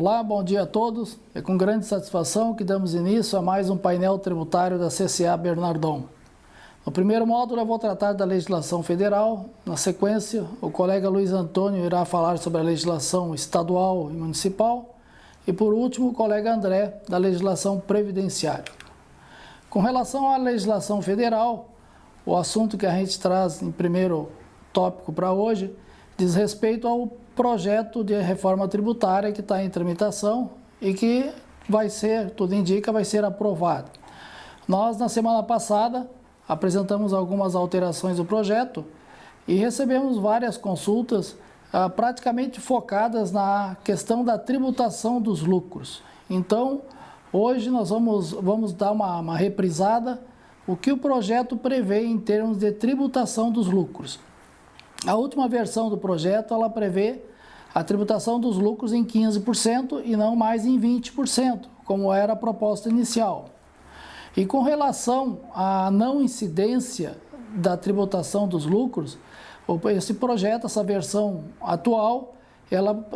Olá, bom dia a todos. É com grande satisfação que damos início a mais um painel tributário da CCA Bernardon. No primeiro módulo eu vou tratar da legislação federal, na sequência o colega Luiz Antônio irá falar sobre a legislação estadual e municipal e por último o colega André da legislação previdenciária. Com relação à legislação federal, o assunto que a gente traz em primeiro tópico para hoje diz respeito ao projeto de reforma tributária que está em tramitação e que vai ser, tudo indica, vai ser aprovado. Nós, na semana passada, apresentamos algumas alterações do projeto e recebemos várias consultas praticamente focadas na questão da tributação dos lucros. Então, hoje nós vamos dar uma reprisada o que o projeto prevê em termos de tributação dos lucros. A última versão do projeto, ela prevê a tributação dos lucros em 15% e não mais em 20%, como era a proposta inicial. E com relação à não incidência da tributação dos lucros, esse projeto, essa versão atual, ela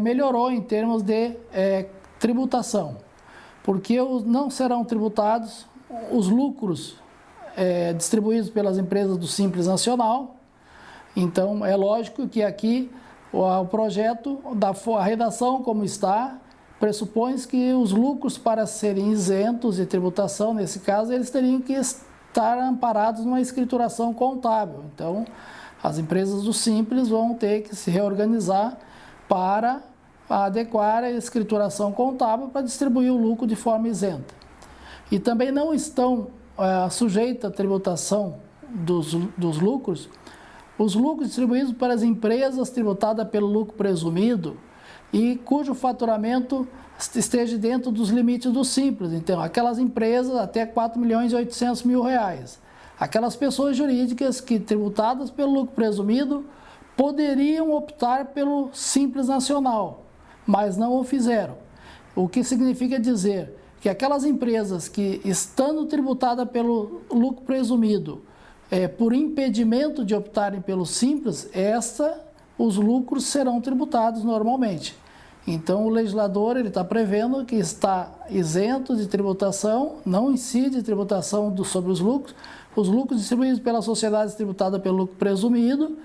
melhorou em termos de tributação, porque não serão tributados os lucros distribuídos pelas empresas do Simples Nacional. Então, é lógico que aqui o projeto, a redação como está, pressupõe que os lucros para serem isentos de tributação, nesse caso, eles teriam que estar amparados numa escrituração contábil. Então, as empresas do Simples vão ter que se reorganizar para adequar a escrituração contábil para distribuir o lucro de forma isenta. E também não estão sujeitos à tributação dos lucros os lucros distribuídos para as empresas tributadas pelo lucro presumido e cujo faturamento esteja dentro dos limites do Simples. Então, aquelas empresas até R$ 4.800.000. Aquelas pessoas jurídicas que, tributadas pelo lucro presumido, poderiam optar pelo Simples Nacional, mas não o fizeram. O que significa dizer que aquelas empresas que, estando tributadas pelo lucro presumido, por impedimento de optarem pelo Simples, os lucros serão tributados normalmente. Então, o legislador está prevendo que está isento de tributação, não incide tributação sobre os lucros distribuídos pelas sociedades tributadas pelo lucro presumido,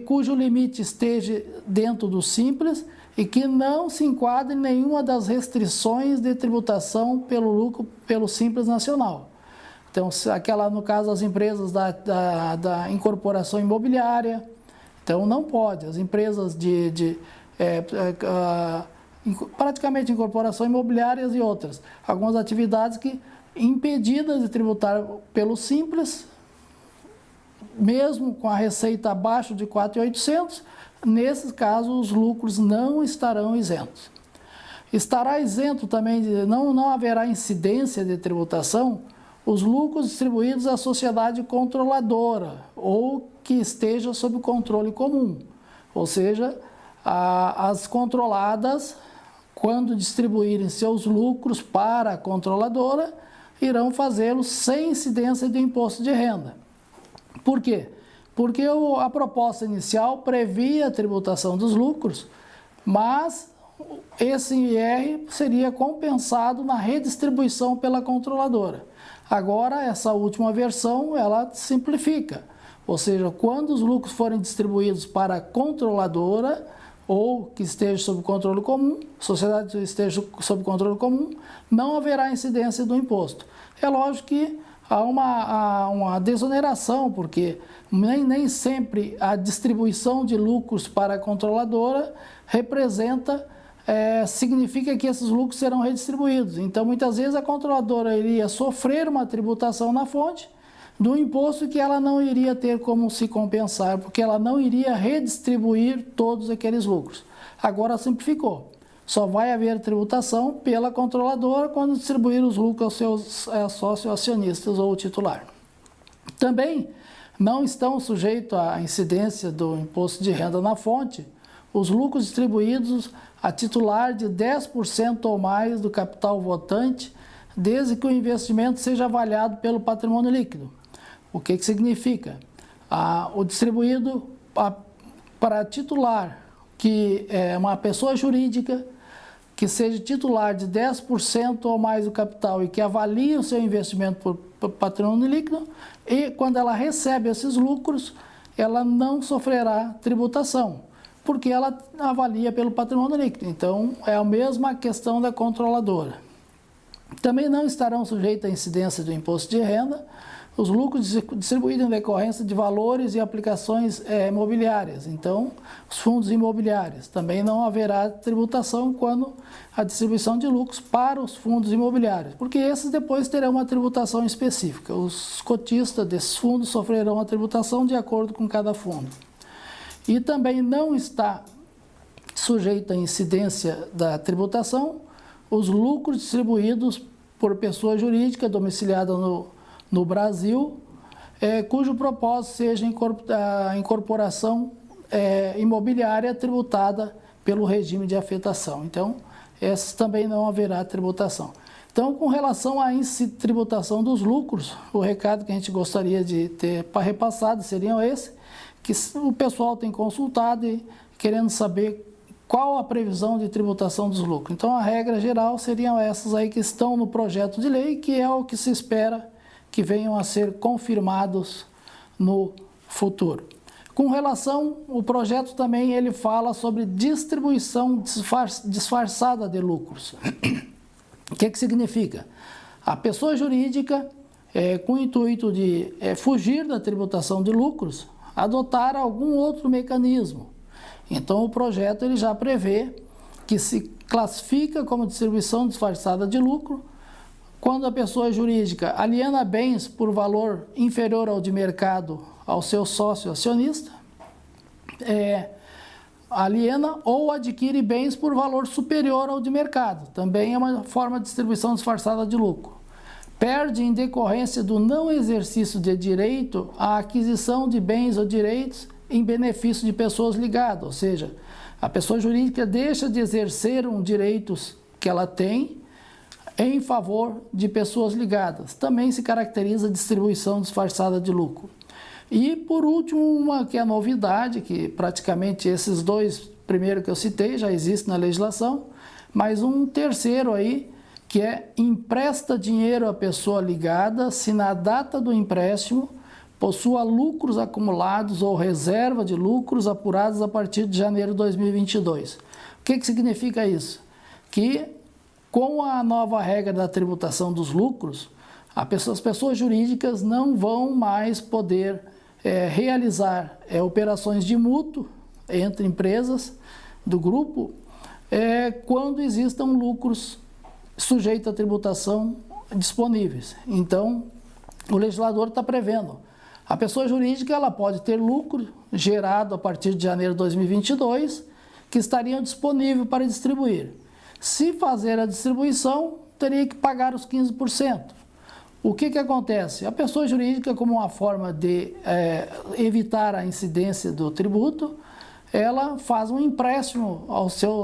cujo limite esteja dentro do Simples e que não se enquadre em nenhuma das restrições de tributação pelo lucro pelo Simples Nacional. Então, no caso, as empresas da incorporação imobiliária, então não pode. As empresas praticamente incorporação imobiliárias e outras. Algumas atividades que impedidas de tributar pelo Simples, mesmo com a receita abaixo de 4.800, nesses casos os lucros não estarão isentos. Estará isento também, não haverá incidência de tributação os lucros distribuídos à sociedade controladora ou que esteja sob controle comum. Ou seja, as controladas, quando distribuírem seus lucros para a controladora, irão fazê-lo sem incidência do imposto de renda. Por quê? Porque a proposta inicial previa a tributação dos lucros, mas esse IR seria compensado na redistribuição pela controladora. Agora, essa última versão, ela simplifica, ou seja, quando os lucros forem distribuídos para a controladora ou que esteja sob controle comum, sociedade que esteja sob controle comum, não haverá incidência do imposto. É lógico que há uma desoneração, porque nem sempre a distribuição de lucros para a controladora significa que esses lucros serão redistribuídos. Então, muitas vezes a controladora iria sofrer uma tributação na fonte do imposto que ela não iria ter como se compensar, porque ela não iria redistribuir todos aqueles lucros. Agora simplificou. Só vai haver tributação pela controladora quando distribuir os lucros aos seus sócio-acionistas ou titular. Também não estão sujeitos à incidência do imposto de renda na fonte os lucros distribuídos a titular de 10% ou mais do capital votante, desde que o investimento seja avaliado pelo patrimônio líquido. O que significa? O distribuído para titular que é uma pessoa jurídica que seja titular de 10% ou mais do capital e que avalie o seu investimento por patrimônio líquido, e quando ela recebe esses lucros, ela não sofrerá tributação, porque ela avalia pelo patrimônio líquido. Então, é a mesma questão da controladora. Também não estarão sujeitos à incidência do imposto de renda os lucros distribuídos em decorrência de valores e aplicações imobiliárias. Então, os fundos imobiliários. Também não haverá tributação quando a distribuição de lucros para os fundos imobiliários, porque esses depois terão uma tributação específica. Os cotistas desses fundos sofrerão a tributação de acordo com cada fundo. E também não está sujeito à incidência da tributação os lucros distribuídos por pessoa jurídica domiciliada no Brasil, cujo propósito seja a incorporação imobiliária tributada pelo regime de afetação. Então, essas também não haverá tributação. Então, com relação à tributação dos lucros, o recado que a gente gostaria de ter repassado seriam esse, que o pessoal tem consultado e querendo saber qual a previsão de tributação dos lucros. Então, a regra geral seriam essas aí que estão no projeto de lei, que é o que se espera que venham a ser confirmados no futuro. Com relação, o projeto também ele fala sobre distribuição disfarçada de lucros. O que significa? A pessoa jurídica, com o intuito de fugir da tributação de lucros, adotar algum outro mecanismo. Então, o projeto ele já prevê que se classifica como distribuição disfarçada de lucro quando a pessoa jurídica aliena bens por valor inferior ao de mercado ao seu sócio acionista, aliena ou adquire bens por valor superior ao de mercado. Também é uma forma de distribuição disfarçada de lucro. Perde em decorrência do não exercício de direito à aquisição de bens ou direitos em benefício de pessoas ligadas, ou seja, a pessoa jurídica deixa de exercer direitos que ela tem em favor de pessoas ligadas. Também se caracteriza a distribuição disfarçada de lucro. E, por último, uma que é a novidade, que praticamente esses dois primeiros que eu citei já existem na legislação, mas um terceiro aí, que é empresta dinheiro à pessoa ligada se na data do empréstimo possua lucros acumulados ou reserva de lucros apurados a partir de janeiro de 2022. O que significa isso? Que com a nova regra da tributação dos lucros, as pessoas jurídicas não vão mais poder realizar operações de mútuo entre empresas do grupo quando existam lucros sujeitos à tributação disponíveis. Então, o legislador está prevendo. A pessoa jurídica ela pode ter lucro gerado a partir de janeiro de 2022 que estariam disponíveis para distribuir. Se fazer a distribuição, teria que pagar os 15%. O que acontece? A pessoa jurídica, como uma forma de evitar a incidência do tributo, ela faz um empréstimo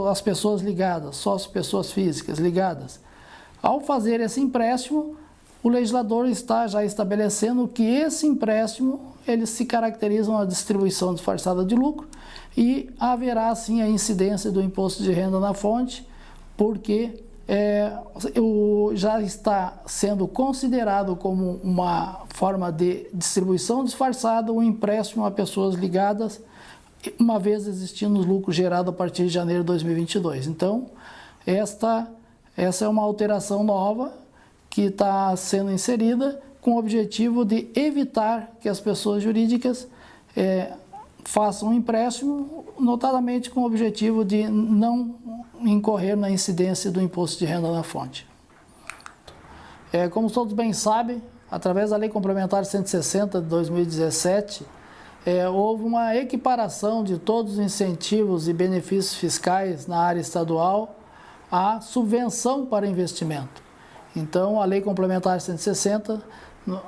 às pessoas ligadas, só as pessoas físicas ligadas. Ao fazer esse empréstimo, o legislador está já estabelecendo que esse empréstimo, eles se caracterizam a distribuição disfarçada de lucro e haverá, sim, a incidência do imposto de renda na fonte, porque já está sendo considerado como uma forma de distribuição disfarçada o empréstimo a pessoas ligadas, uma vez existindo os lucros gerados a partir de janeiro de 2022. Então, essa é uma alteração nova que está sendo inserida com o objetivo de evitar que as pessoas jurídicas façam um empréstimo, notadamente com o objetivo de não incorrer na incidência do imposto de renda na fonte. Como todos bem sabem, através da Lei Complementar 160 de 2017, houve uma equiparação de todos os incentivos e benefícios fiscais na área estadual à subvenção para investimento. Então, a Lei Complementar 160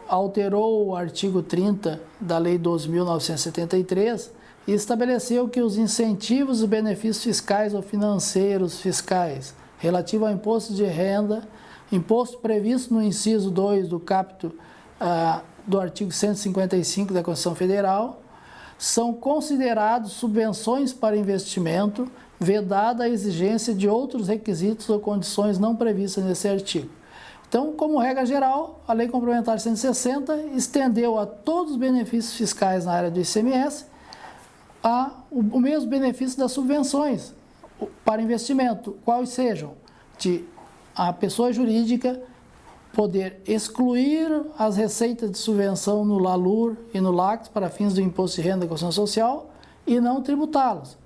alterou o artigo 30 da Lei 12.973 e estabeleceu que os incentivos e benefícios fiscais ou financeiros fiscais relativo ao imposto de renda, imposto previsto no inciso 2 do caput do artigo 155 da Constituição Federal, são considerados subvenções para investimento, vedada a exigência de outros requisitos ou condições não previstas nesse artigo. Então, como regra geral, a Lei Complementar 160 estendeu a todos os benefícios fiscais na área do ICMS o mesmo benefício das subvenções para investimento, quais sejam de a pessoa jurídica poder excluir as receitas de subvenção no LALUR e no LACS para fins do Imposto de Renda e Contribuição Social e não tributá-las,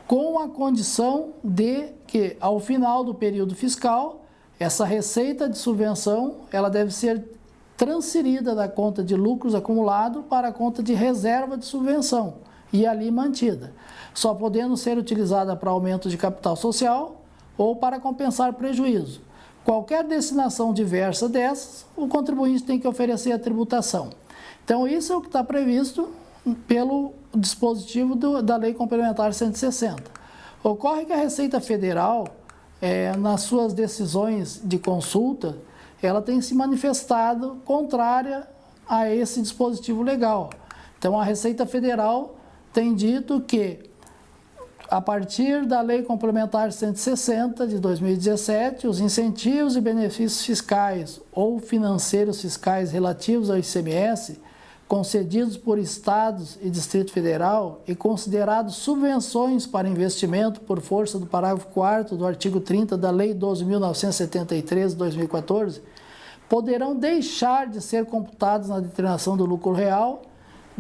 com a condição de que, ao final do período fiscal, essa receita de subvenção ela deve ser transferida da conta de lucros acumulado para a conta de reserva de subvenção e ali mantida, só podendo ser utilizada para aumento de capital social ou para compensar prejuízo. Qualquer destinação diversa dessas, o contribuinte tem que oferecer a tributação. Então, isso é o que está previsto pelo dispositivo da Lei Complementar 160. Ocorre que a Receita Federal, nas suas decisões de consulta, ela tem se manifestado contrária a esse dispositivo legal. Então, a Receita Federal tem dito que, a partir da Lei Complementar 160 de 2017, os incentivos e benefícios fiscais ou financeiros fiscais relativos ao ICMS, concedidos por Estados e Distrito Federal e considerados subvenções para investimento por força do parágrafo 4º do artigo 30 da Lei 12.973 de 2014, poderão deixar de ser computados na determinação do lucro real,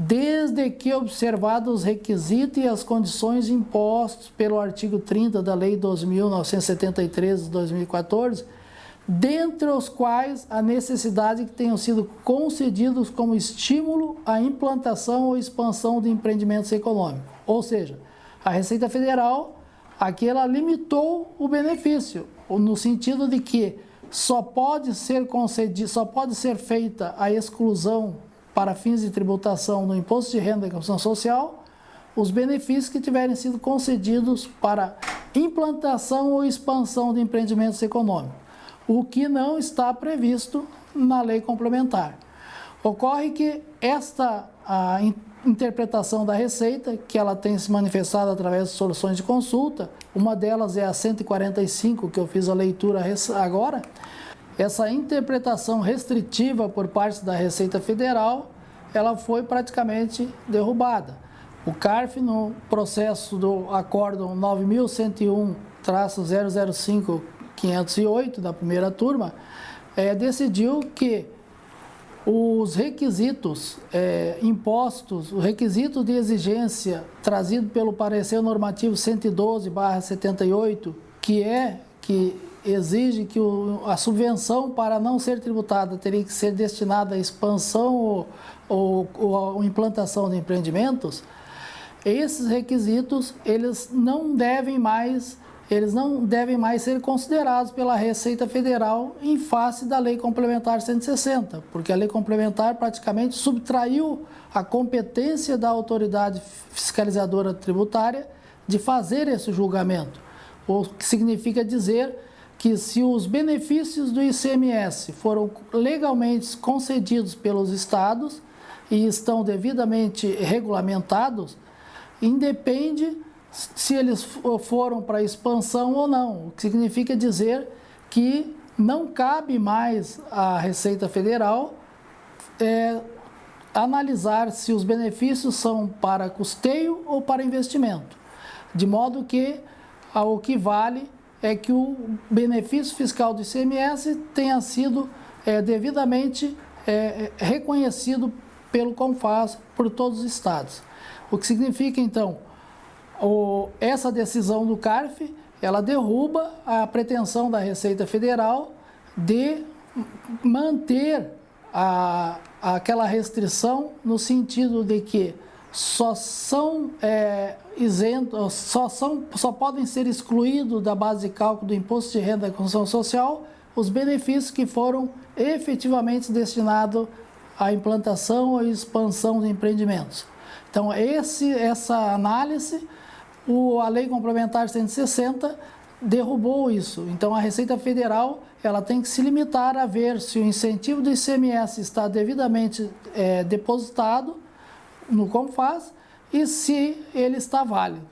desde que observados os requisitos e as condições impostos pelo artigo 30 da Lei 12.973 de 2014, dentre os quais a necessidade que tenham sido concedidos como estímulo à implantação ou expansão de empreendimentos econômicos. Ou seja, a Receita Federal, aqui ela limitou o benefício, no sentido de que só pode ser feita a exclusão para fins de tributação no Imposto de Renda e Contribuição Social, os benefícios que tiverem sido concedidos para implantação ou expansão de empreendimentos econômicos, o que não está previsto na lei complementar. Ocorre que a interpretação da Receita, que ela tem se manifestado através de soluções de consulta, uma delas é a 145, que eu fiz a leitura agora. Essa interpretação restritiva por parte da Receita Federal, ela foi praticamente derrubada. O CARF, no processo do Acórdão 9101-005-508, da primeira turma, decidiu que os requisitos impostos, o requisito de exigência trazido pelo parecer normativo 112/78, que exige que a subvenção para não ser tributada teria que ser destinada à expansão ou implantação de empreendimentos, esses requisitos eles não devem mais ser considerados pela Receita Federal em face da Lei Complementar 160, porque a Lei Complementar praticamente subtraiu a competência da autoridade fiscalizadora tributária de fazer esse julgamento, o que significa dizer que se os benefícios do ICMS foram legalmente concedidos pelos estados e estão devidamente regulamentados, independe se eles foram para expansão ou não, o que significa dizer que não cabe mais à Receita Federal analisar se os benefícios são para custeio ou para investimento, de modo que o que vale é que o benefício fiscal do ICMS tenha sido devidamente reconhecido pelo CONFAS por todos os estados. O que significa, então, essa decisão do CARF, ela derruba a pretensão da Receita Federal de manter aquela restrição no sentido de que só podem ser excluídos da base de cálculo do Imposto de Renda e Contribuição Social os benefícios que foram efetivamente destinados à implantação ou expansão de empreendimentos. Então, essa análise, a Lei Complementar 160 derrubou isso. Então, a Receita Federal ela tem que se limitar a ver se o incentivo do ICMS está devidamente depositado no CONFAS e se ele está válido.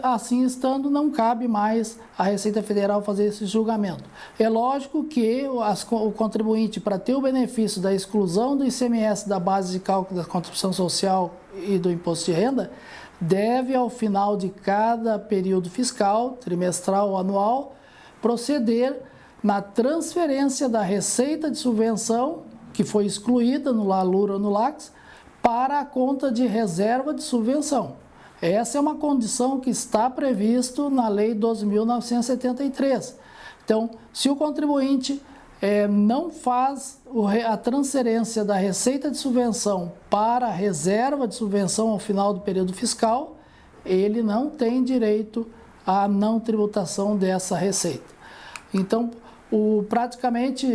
Assim estando, não cabe mais à Receita Federal fazer esse julgamento. É lógico que o contribuinte, para ter o benefício da exclusão do ICMS da base de cálculo da contribuição social e do imposto de renda, deve, ao final de cada período fiscal, trimestral ou anual, proceder na transferência da receita de subvenção, que foi excluída no LALUR ou no LACS, para a conta de reserva de subvenção. Essa é uma condição que está previsto na Lei 12.973. Então, se o contribuinte não faz a transferência da receita de subvenção para a reserva de subvenção ao final do período fiscal, ele não tem direito à não tributação dessa receita. Então, praticamente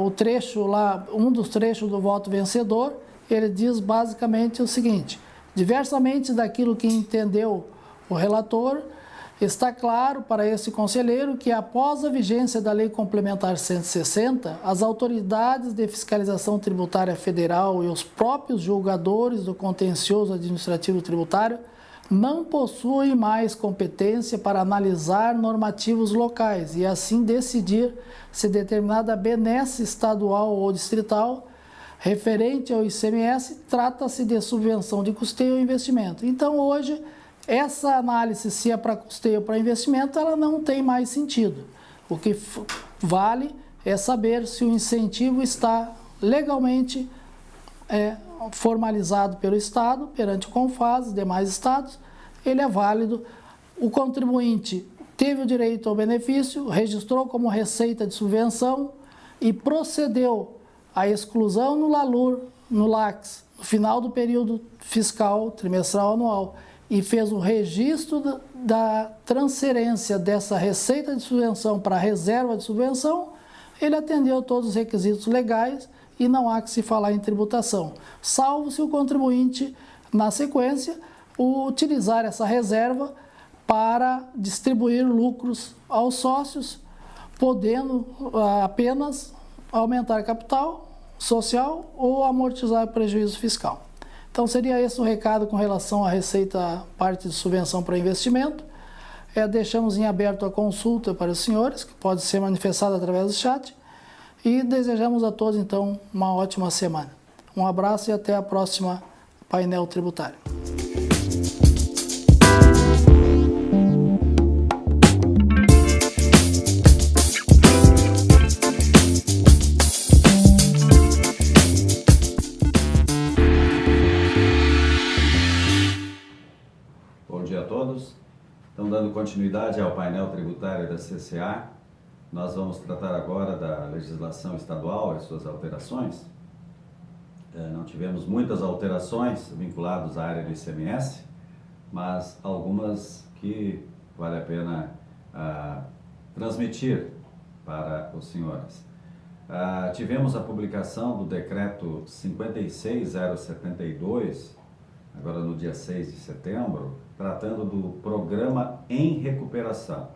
o trecho lá, um dos trechos do voto vencedor, ele diz basicamente o seguinte: diversamente daquilo que entendeu o relator, está claro para esse conselheiro que, após a vigência da Lei Complementar 160, as autoridades de fiscalização tributária federal e os próprios julgadores do contencioso administrativo tributário não possuem mais competência para analisar normativos locais e, assim, decidir se determinada benesse estadual ou distrital referente ao ICMS trata-se de subvenção de custeio ou investimento. Então, hoje, essa análise, se é para custeio ou para investimento, ela não tem mais sentido. O que vale é saber se o incentivo está legalmente formalizado pelo Estado, perante o CONFAS, demais estados, ele é válido. O contribuinte teve o direito ao benefício, registrou como receita de subvenção e procedeu à exclusão no LALUR, no LACS, no final do período fiscal, trimestral, anual, e fez o registro da transferência dessa receita de subvenção para a reserva de subvenção, ele atendeu todos os requisitos legais e não há que se falar em tributação, salvo se o contribuinte, na sequência, utilizar essa reserva para distribuir lucros aos sócios, podendo apenas aumentar capital social ou amortizar prejuízo fiscal. Então, seria esse o recado com relação à receita, parte de subvenção para investimento. Deixamos em aberto a consulta para os senhores, que pode ser manifestada através do chat, e desejamos a todos, então, uma ótima semana. Um abraço e até a próxima painel tributário. Bom dia a todos. Então, dando continuidade ao painel tributário da CCA, nós vamos tratar agora da legislação estadual e suas alterações. Não tivemos muitas alterações vinculadas à área do ICMS, mas algumas que vale a pena transmitir para os senhores. Tivemos a publicação do decreto 56072, agora no dia 6 de setembro, tratando do Programa em Recuperação.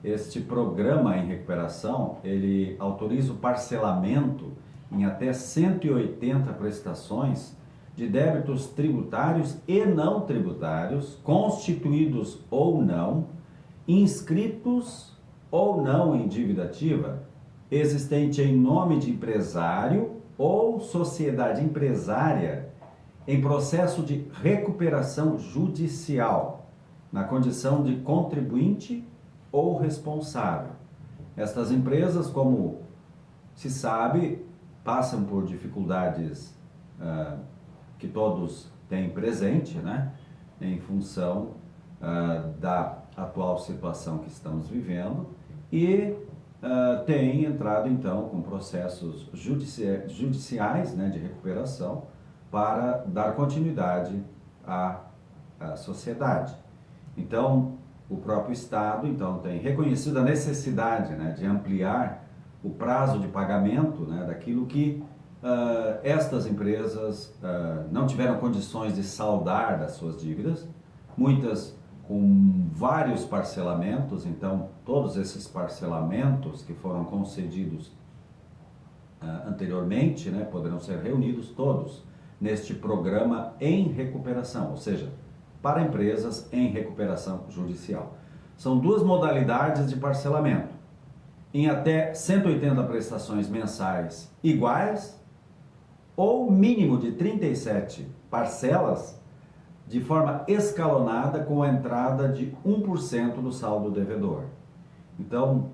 Este Programa em Recuperação, ele autoriza o parcelamento em até 180 prestações de débitos tributários e não tributários, constituídos ou não, inscritos ou não em dívida ativa, existente em nome de empresário ou sociedade empresária em processo de recuperação judicial, na condição de contribuinte ou responsável. Estas empresas, como se sabe, passam por dificuldades que todos têm presente, né, em função da atual situação que estamos vivendo, e têm entrado, então, com processos judiciais, né, de recuperação, para dar continuidade à sociedade. Então, o próprio Estado, então, tem reconhecido a necessidade, né, de ampliar o prazo de pagamento, né, daquilo que estas empresas não tiveram condições de saldar das suas dívidas, muitas com vários parcelamentos. Então, todos esses parcelamentos que foram concedidos anteriormente, né, poderão ser reunidos todos neste programa em recuperação, ou seja, para empresas em recuperação judicial. São duas modalidades de parcelamento, em até 180 prestações mensais iguais ou mínimo de 37 parcelas de forma escalonada com a entrada de 1% do saldo devedor. Então,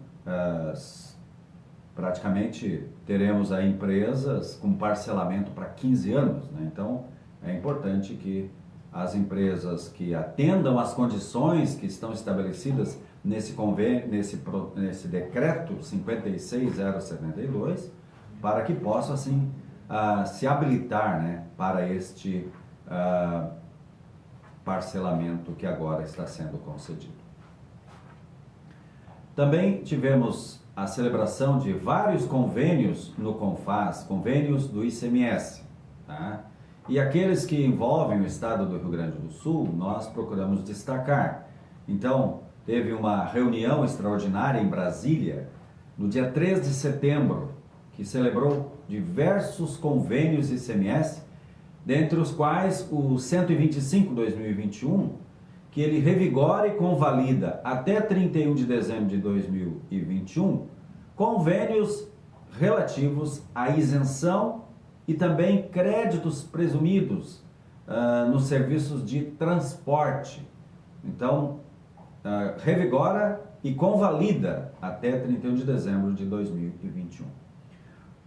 praticamente teremos aí empresas com parcelamento para 15 anos, né? Então, é importante que as empresas que atendam às condições que estão estabelecidas nesse convênio, nesse decreto 56072, para que possam assim se habilitar, né, para este parcelamento que agora está sendo concedido. Também tivemos a celebração de vários convênios no CONFAS, convênios do ICMS, tá? E aqueles que envolvem o estado do Rio Grande do Sul, nós procuramos destacar. Então, teve uma reunião extraordinária em Brasília, no dia 3 de setembro, que celebrou diversos convênios ICMS, dentre os quais o 125/2021, que ele revigora e convalida até 31 de dezembro de 2021, convênios relativos à isenção e também créditos presumidos nos serviços de transporte. Então, revigora e convalida até 31 de dezembro de 2021.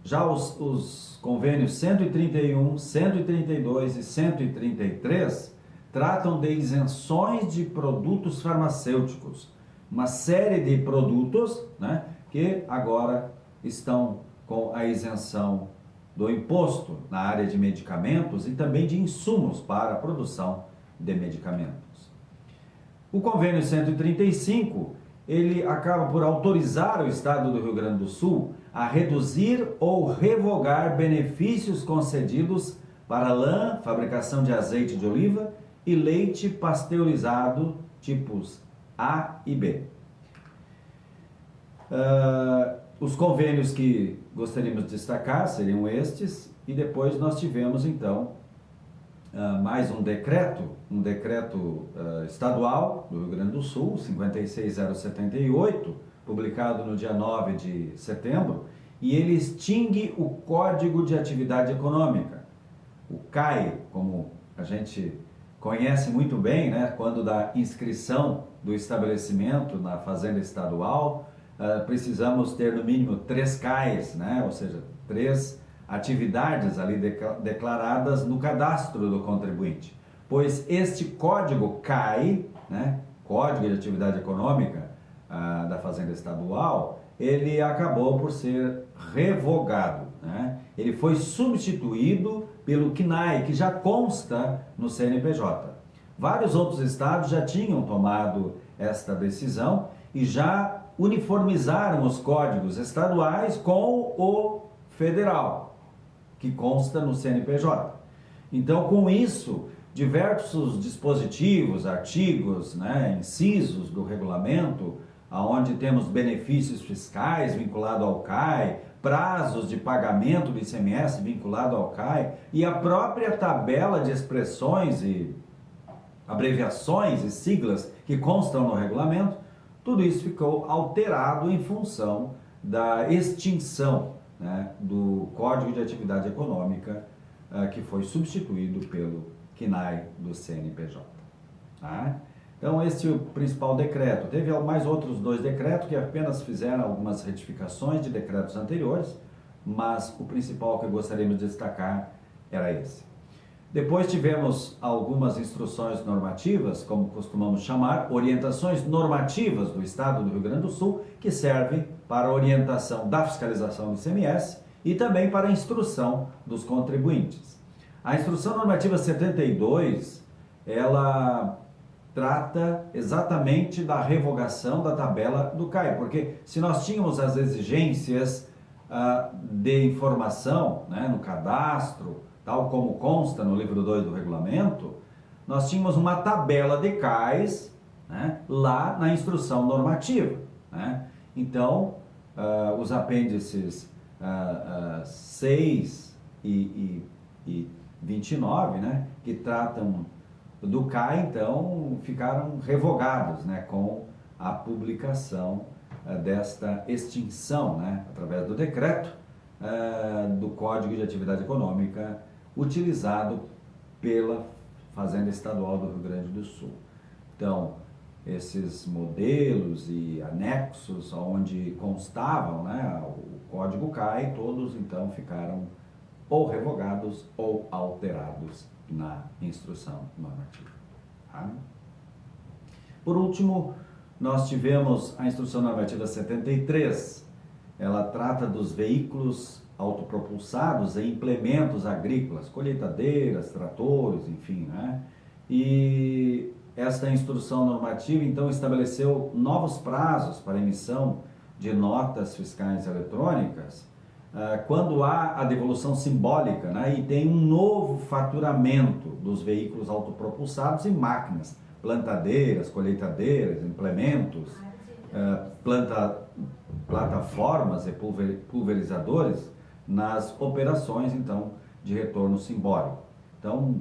Já os convênios 131, 132 e 133 tratam de isenções de produtos farmacêuticos, uma série de produtos, né, que agora estão com a isenção do imposto na área de medicamentos e também de insumos para a produção de medicamentos. O convênio 135, ele acaba por autorizar o Estado do Rio Grande do Sul a reduzir ou revogar benefícios concedidos para lã, fabricação de azeite de oliva e leite pasteurizado tipos A e B. Os convênios que gostaríamos de destacar seriam estes, e depois nós tivemos então mais um decreto estadual do Rio Grande do Sul, 56078, publicado no dia 9 de setembro, e ele extingue o Código de Atividade Econômica, o CAE, como a gente conhece muito bem, né? Quando da inscrição do estabelecimento na fazenda estadual, precisamos ter no mínimo 3 CAEs, né? Ou seja, 3 atividades ali declaradas no cadastro do contribuinte. Pois este código CAE, né? Código de Atividade Econômica da fazenda estadual, ele acabou por ser revogado, né? Ele foi substituído pelo CNAE, que já consta no CNPJ. Vários outros estados já tinham tomado esta decisão e já uniformizaram os códigos estaduais com o federal, que consta no CNPJ. Então, com isso, diversos dispositivos, artigos, né, incisos do regulamento, onde temos benefícios fiscais vinculados ao CAE, prazos de pagamento do ICMS vinculado ao CAE e a própria tabela de expressões e abreviações e siglas que constam no regulamento, tudo isso ficou alterado em função da extinção, né, do Código de Atividade Econômica, que foi substituído pelo CNAE do CNPJ. Tá? Então, esse é o principal decreto. Teve mais outros 2 decretos que apenas fizeram algumas retificações de decretos anteriores, mas o principal que gostaríamos de destacar era esse. Depois tivemos algumas instruções normativas, como costumamos chamar, orientações normativas do Estado do Rio Grande do Sul, que servem para a orientação da fiscalização do ICMS e também para a instrução dos contribuintes. A Instrução Normativa 72, ela trata exatamente da revogação da tabela do CAE, porque se nós tínhamos as exigências de informação, né, no cadastro, tal como consta no livro 2 do regulamento, nós tínhamos uma tabela de CAEs, né, lá na instrução normativa, né? Então, os apêndices 6 e 29, né, que tratam do CAI, então ficaram revogados, né, com a publicação desta extinção, né, através do decreto do Código de Atividade Econômica utilizado pela Fazenda Estadual do Rio Grande do Sul. Então, esses modelos e anexos onde constavam, né, o Código CAI, todos então ficaram ou revogados ou alterados na instrução normativa. Tá? Por último, nós tivemos a instrução normativa 73. Ela trata dos veículos autopropulsados e implementos agrícolas, colheitadeiras, tratores, enfim, né? E esta instrução normativa, então, estabeleceu novos prazos para emissão de notas fiscais eletrônicas quando há a devolução simbólica, né? E tem um novo faturamento dos veículos autopropulsados e máquinas, plantadeiras, colheitadeiras, implementos, plataformas e pulverizadores nas operações, então, de retorno simbólico. Então,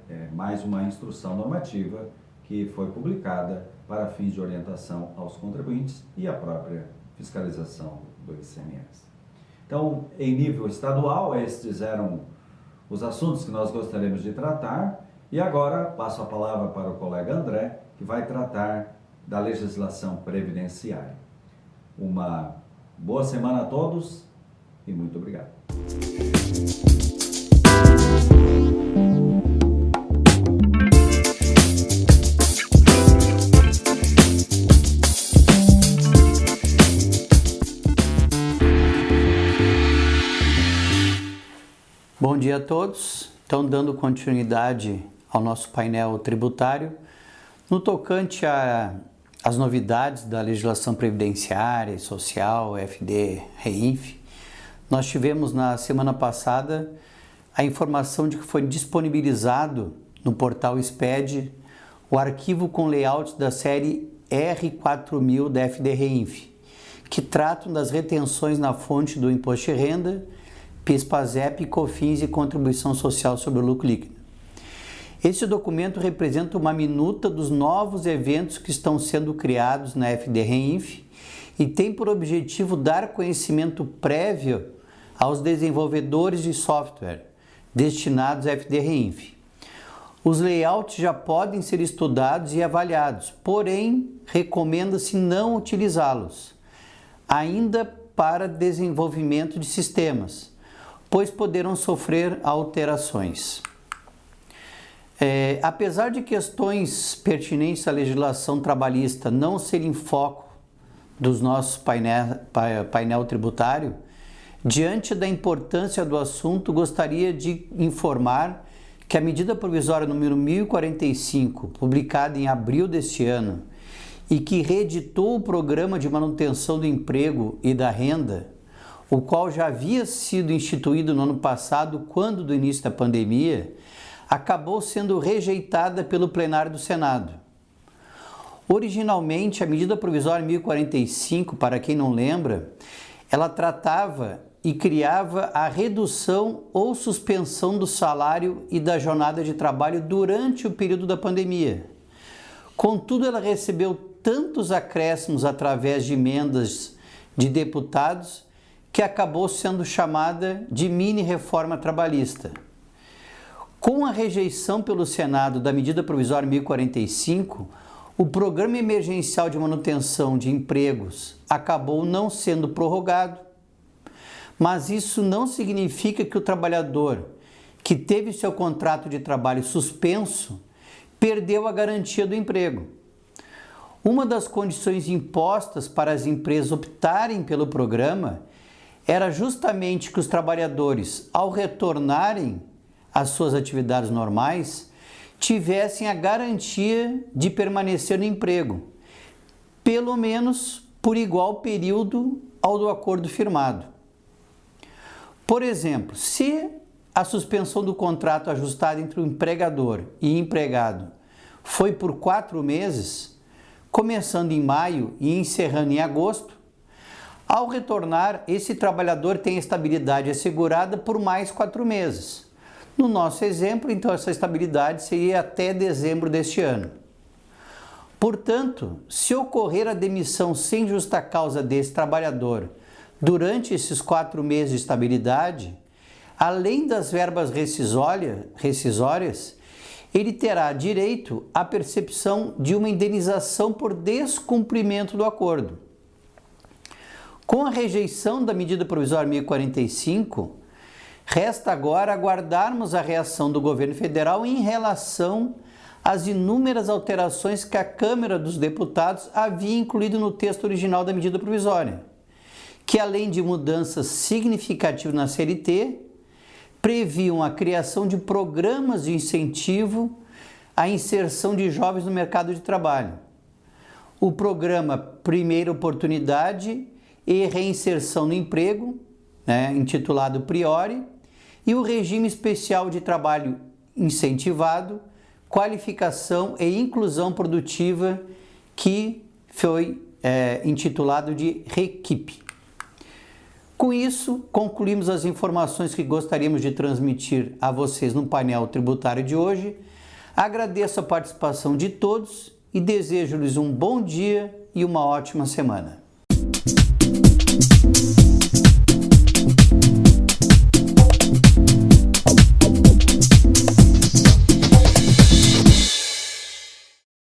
é mais uma instrução normativa que foi publicada para fins de orientação aos contribuintes e a própria fiscalização do ICMS. Então, em nível estadual, estes eram os assuntos que nós gostaríamos de tratar. E agora passo a palavra para o colega André, que vai tratar da legislação previdenciária. Uma boa semana a todos e muito obrigado. Bom dia a todos. Então, dando continuidade ao nosso painel tributário, no tocante às novidades da legislação previdenciária e social, FD-REINF, nós tivemos na semana passada a informação de que foi disponibilizado no portal SPED o arquivo com layout da série R4000 da FD-REINF, que tratam das retenções na fonte do Imposto de Renda, PIS, PASEP, COFINS e Contribuição Social sobre o Lucro Líquido. Esse documento representa uma minuta dos novos eventos que estão sendo criados na FD-REINF e tem por objetivo dar conhecimento prévio aos desenvolvedores de software destinados à FD-REINF. Os layouts já podem ser estudados e avaliados, porém, recomenda-se não utilizá-los, ainda para desenvolvimento de sistemas, pois poderão sofrer alterações. Apesar de questões pertinentes à legislação trabalhista não serem foco dos nossos painel tributário, diante da importância do assunto, gostaria de informar que a medida provisória número 1045, publicada em abril deste ano, e que reeditou o Programa de Manutenção do Emprego e da Renda, o qual já havia sido instituído no ano passado, quando do início da pandemia, acabou sendo rejeitada pelo plenário do Senado. Originalmente, a medida provisória 1045, para quem não lembra, ela tratava e criava a redução ou suspensão do salário e da jornada de trabalho durante o período da pandemia. Contudo, ela recebeu tantos acréscimos através de emendas de deputados que acabou sendo chamada de mini-reforma trabalhista. Com a rejeição pelo Senado da medida provisória 1045, o Programa Emergencial de Manutenção de Empregos acabou não sendo prorrogado, mas isso não significa que o trabalhador que teve seu contrato de trabalho suspenso perdeu a garantia do emprego. Uma das condições impostas para as empresas optarem pelo programa era justamente que os trabalhadores, ao retornarem às suas atividades normais, tivessem a garantia de permanecer no emprego, pelo menos por igual período ao do acordo firmado. Por exemplo, se a suspensão do contrato ajustado entre o empregador e empregado foi por 4 meses, começando em maio e encerrando em agosto, ao retornar, esse trabalhador tem estabilidade assegurada por mais 4 meses, No nosso exemplo, então, essa estabilidade seria até dezembro deste ano. Portanto, se ocorrer a demissão sem justa causa desse trabalhador durante esses 4 meses de estabilidade, além das verbas rescisórias, ele terá direito à percepção de uma indenização por descumprimento do acordo. Com a rejeição da medida provisória 1045, resta agora aguardarmos a reação do governo federal em relação às inúmeras alterações que a Câmara dos Deputados havia incluído no texto original da medida provisória, que além de mudanças significativas na CLT, previam a criação de programas de incentivo à inserção de jovens no mercado de trabalho. O programa Primeira Oportunidade e Reinserção no Emprego, intitulado Priori, e o Regime Especial de Trabalho Incentivado, Qualificação e Inclusão Produtiva, que foi intitulado de REQIP. Com isso, concluímos as informações que gostaríamos de transmitir a vocês no painel tributário de hoje. Agradeço a participação de todos e desejo-lhes um bom dia e uma ótima semana.